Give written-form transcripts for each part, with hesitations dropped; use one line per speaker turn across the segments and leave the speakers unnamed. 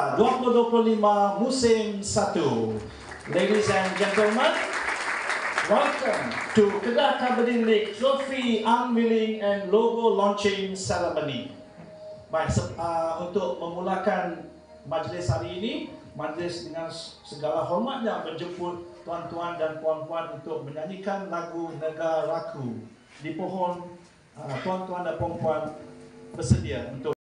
2025 musim 1. Ladies and gentlemen, welcome to Kedah Kabaddi League Trophy Unveiling and Logo Launching Ceremony. Baik, untuk memulakan majlis hari ini, majlis dengan segala hormatnya menjemput tuan-tuan dan puan-puan untuk menyanyikan lagu Negaraku. Dipohon tuan-tuan dan puan-puan bersedia untuk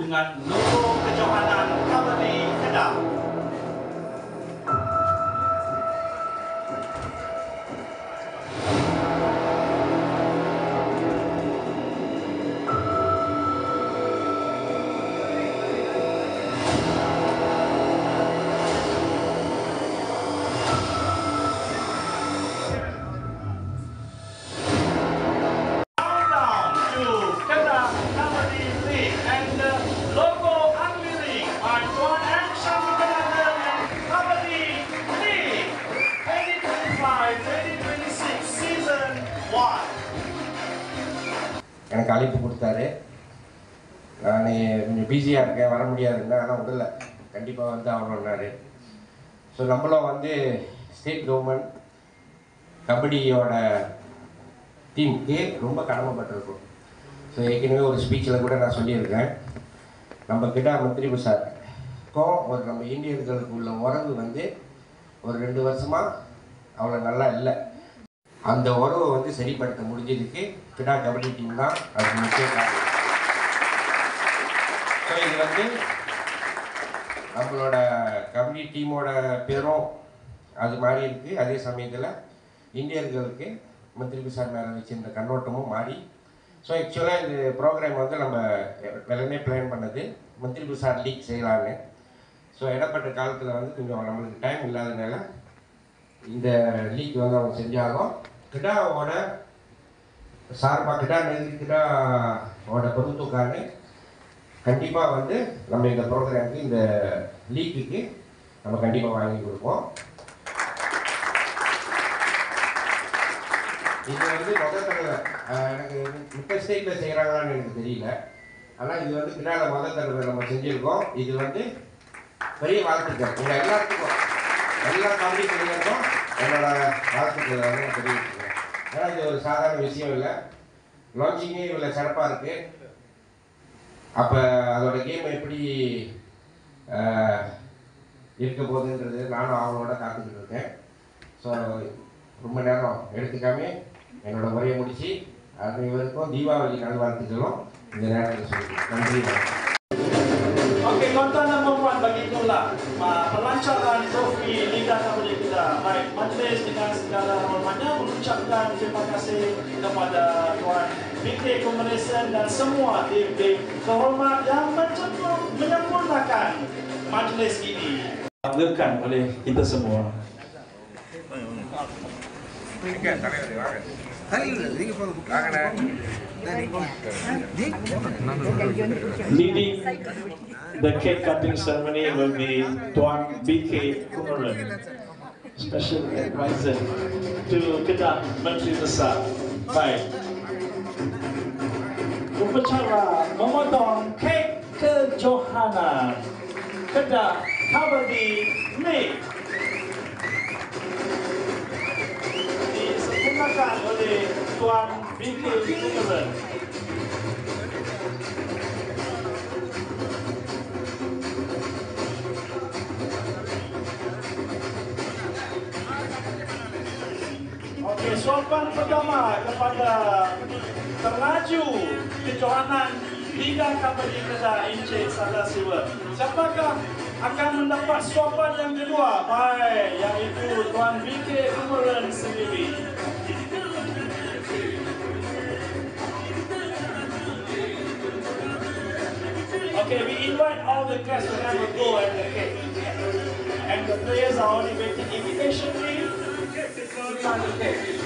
logo kejohanan Kabaddi Kedah.
எனக்கு அழைப்பு கொடுத்தாரு. நான் கொஞ்சம் பிஸியாக இருக்கேன், வர முடியாதுன்னா, ஆனால் விடல, கண்டிப்பாக வந்து ஆகணுன்னாரு. ஸோ நம்மளும் வந்து ஸ்டேட் கவர்மெண்ட் கபடியோட டீமுக்கு ரொம்ப கடமைப்பட்டிருக்கோம். ஸோ ஏற்கனவே ஒரு ஸ்பீச்சில் கூட நான் சொல்லியிருக்கேன், நம்ம கிட்டா மந்திரி சாருக்கும் ஒரு நம்ம இந்தியர்களுக்கு உள்ள உறவு வந்து ஒரு 2 வருஷமாக அவ்வளோ நல்லா இல்லை. அந்த உறவை வந்து சரிப்படுத்த முடிஞ்சதுக்கு கிடா கபடி டீம் தான் அது முக்கிய காரணம். ஸோ இது வந்து நம்மளோட கபடி டீமோட பேரும் அது மாதிரி இருக்குது. அதே சமயத்தில் இந்தியர்களுக்கு மந்திரி சார் மேலே வச்சிருந்த கண்ணோட்டமும் மாறி. ஸோ ஆக்சுவலாக இந்த ப்ரோக்ராம் வந்து நம்ம வெள்ளனே பிளான் பண்ணது மந்திரி சார் லீக் செய்யலான்னு. ஸோ இடப்பட்ட காலத்தில் வந்து கொஞ்சம் நம்மளுக்கு டைம் இல்லாதனால இந்த லீக் வந்து அவங்க செஞ்சாலும் கிடாவோட சார்பாக கிடாவோட பொறுத்துக்கான கண்டிப்பாக வந்து நம்ம இந்த ப்ரோக்ராமுக்கு இந்த லீக்குக்கு நம்ம கண்டிப்பாக வாங்கி கொடுப்போம். இது வந்து முதல் தடவை எனக்கு மித்த ஸ்டேட்டில் செய்கிறாங்களான்னு எனக்கு தெரியல. ஆனால் இது வந்து கிடாவில் முதல் தடவை நம்ம செஞ்சுருக்கோம். இது வந்து பெரிய வாழ்த்துக்கள் உங்கள் எல்லாத்துக்கும், எல்லா கபடி பிள்ளைங்களுக்கும் என்னோட வாழ்த்துக்களை வந்து தெரிவிச்சுக்கிறேன். ஏன்னா இது ஒரு சாதாரண விஷயம் இல்லை. லான்ச்சிங்கே இவ்வளோ சிறப்பாக இருக்குது. அப்போ அதோட கேம் எப்படி இருக்க போகுதுன்றது நானும் அவங்களோட காத்துக்கிட்டு இருக்கேன். ஸோ ரொம்ப நேரம் எடுத்துக்காமே என்னோட உரையை முடித்து அனைவருக்கும் தீபாவளி நல்வாழ்த்துக்களும் இந்த நேரத்தில் சொல்லிக்கிறேன். நன்றி.
Okey, tuan-tuan dan puan-puan, begitulah pelancaran trofi Liga Kabaddi Kedah. Baik, majlis dengan segala hormatnya mengucapkan terima kasih kepada Tuan BK Combination dan semua tim-tim terhormat yang menyempurnakan majlis ini. Dilakukan oleh kita semua. Leading the cake cutting ceremony will be Tuan BK Kumaran, Special Advisor to Kedah Menteri Besar. Baik, upacara memotong kek kejohanan Kedah Kabaddi League disempurnakan oleh Tuan BK Kumaran. Okey, soalan pertama kepada terlaju kejohanan Liga Kabadi Kedah Encik Sadasiwa. Siapakah akan mendapat suapan yang kedua? Baik, iaitu Tuan BK Kumaran sendiri. Okay, we invite all the guests to have a go at the cake. And the players are only waiting impatiently to try the cake.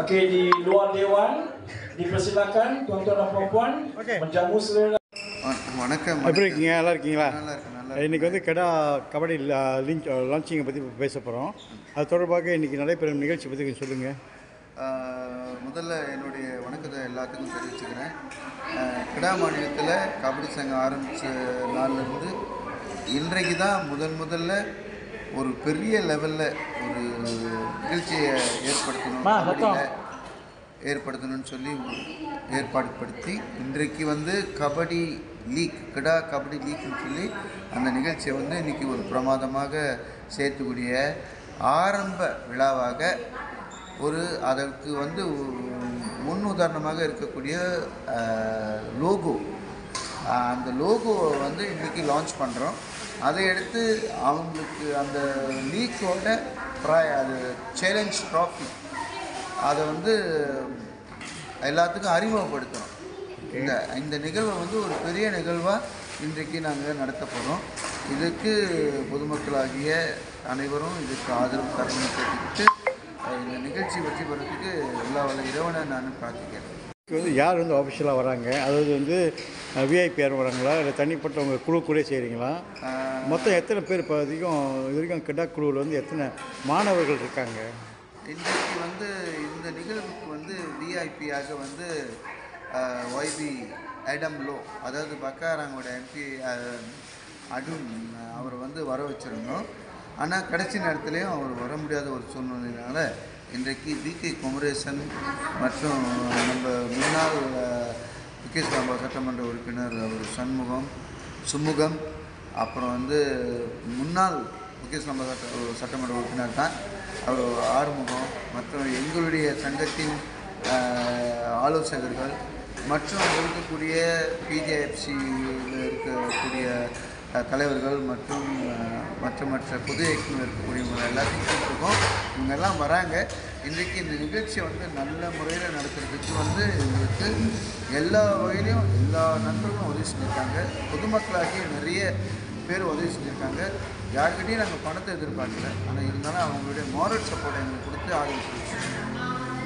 Okey, di luar dewan dipersilakan tuan-tuan dan puan-puan menjamu selera.
வணக்கம்.
எப்படி இருக்கீங்க? நல்லா இருக்கீங்களா?
நல்லா இருக்கு.
இன்றைக்கி வந்து கடா கபடி லான்ச்சிங்கை பற்றி பேச போகிறோம். அது தொடர்பாக இன்றைக்கி நடைபெறும் நிகழ்ச்சி பற்றி கொஞ்சம் சொல்லுங்கள்.
முதல்ல என்னுடைய வணக்கத்தை எல்லாத்துக்கும் தெரிவிச்சுக்கிறேன். கிடா மாநிலத்தில் கபடி சங்கம் ஆரம்பித்த நாள்லேருந்து இன்றைக்கு தான் முதல்ல ஒரு பெரிய லெவலில் ஒரு நிகழ்ச்சியை ஏற்படுத்தணும்னு சொல்லி ஏற்பாடு படுத்தி இன்றைக்கு வந்து கபடி லீக் கிடா கபடி லீக்னு சொல்லி அந்த நிகழ்ச்சியை வந்து இன்றைக்கி ஒரு பிரமாதமாக சேர்த்துக்கூடிய ஆரம்ப விழாவாக அதற்கு வந்து முன் உதாரணமாக இருக்கக்கூடிய லோகோ, அந்த லோகோவை வந்து இன்றைக்கி லான்ச் பண்ணுறோம். அதை எடுத்து அவங்களுக்கு அந்த லீக்கோட அது சேலஞ்ச் ட்ராஃபி அதை வந்து எல்லாத்துக்கும் அறிமுகப்படுத்துகிறோம். இந்த நிகழ்வை வந்து ஒரு பெரிய நிகழ்வாக இன்றைக்கு நாங்கள் நடத்த போகிறோம். இதுக்கு பொதுமக்களாகிய அனைவரும் இதுக்கு ஆதரவு தரணும்னு கேட்டுக்கிட்டு இந்த நிகழ்ச்சி வெற்றி பெறத்துக்கு எல்லா வல்ல இறைவனை நான் பிரார்த்திக்கிறேன்.
வந்து யார் வந்து ஆஃபிஷியலாக வராங்க? அதாவது வந்து விஐபி யாரும் வராங்களா, இல்லை தனிப்பட்டவங்க குழு கூட செய்கிறீங்களா? மொத்தம் எத்தனை பேர் இப்போ இது வரைக்கும் கிடா குழுவில் வந்து எத்தனை மாணவர்கள் இருக்காங்க?
இன்றைக்கு வந்து இந்த நிகழ்வுக்கு வந்து விஐபியாக வந்து ஒய்பி ஆடம் லோ, அதாவது பக்காராங்கோட எம்பி அருண் அவரை வந்து வர வச்சுருந்தோம். ஆனால் கடைசி நேரத்துலேயும் அவர் வர முடியாத ஒரு சூழ்நிலையினால இன்றைக்கு பிகே குமரேசன் மற்றும் நம்ம முன்னாள் விகேஸ்வரம்பா சட்டமன்ற உறுப்பினர் அவர் சுமுகம், அப்புறம் வந்து முன்னாள் விகேஸ்வரம்பா சட்டமன்ற உறுப்பினர் தான் அவர் ஆறுமுகம், மற்றும் எங்களுடைய சங்கத்தின் ஆலோசகர்கள் மற்றும் இருக்கக்கூடிய பிஜேஎஃப்சியில் இருக்கக்கூடிய தலைவர்கள் மற்றும் மற்ற பொது இயக்கங்கள் இருக்கக்கூடியவங்க எல்லாத்தையும் கூப்பிட்டுருக்கோம். இவங்கெல்லாம் வராங்க. இன்றைக்கி இந்த நிகழ்ச்சியை வந்து நல்ல முறையில் நடத்துறதுக்கு வந்து எங்களுக்கு எல்லா வகையிலையும் எல்லா நண்பர்களும் உதவி செஞ்சுருக்காங்க. பொதுமக்களாகிய நிறைய பேர் உதவி செஞ்சுருக்காங்க. யாருக்கிட்டையும் நாங்கள் பணத்தை எதிர்பார்க்கல, ஆனால் இருந்தாலும் அவங்களுடைய மாரல் சப்போர்ட் எங்களுக்கு கொடுத்து ஆதரவு.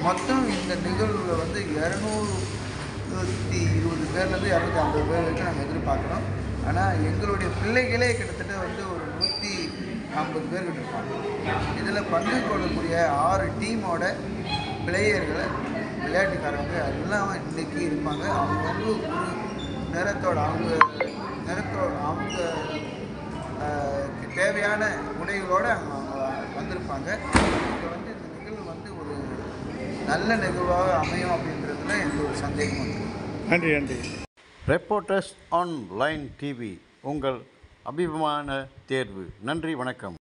மொத்தம் இந்த நிகழ்வில் வந்து 220 பேர்லேருந்து 250 பேர் வரைக்கும் நாங்கள் எதிர்பார்க்குறோம். ஆனால் எங்களுடைய பிள்ளைகளே கிட்டத்தட்ட வந்து ஒரு 150 பேர் கிட்ட இருப்பாங்க. இதில் பங்கு கொள்ளக்கூடிய 6 டீமோட பிளேயர்களை விளையாட்டுக்காரங்க எல்லாம் இன்றைக்கி இருப்பாங்க. அவங்க வந்து ஒரு நேரத்தோட அவங்க தேவையான உடைகளோடு அவங்க வந்திருப்பாங்க. இப்போ வந்து இந்த நிகழ்வு வந்து ஒரு நல்ல நிகழ்வாக அமையும் அப்படின்றதுல எந்த ஒரு சந்தேகமும் இல்லை.
நன்றி. ரெப்போர்ட்டர்ஸ் ஆன்லைன் டிவி உங்கள் அபிமான தேர்வு. நன்றி, வணக்கம்.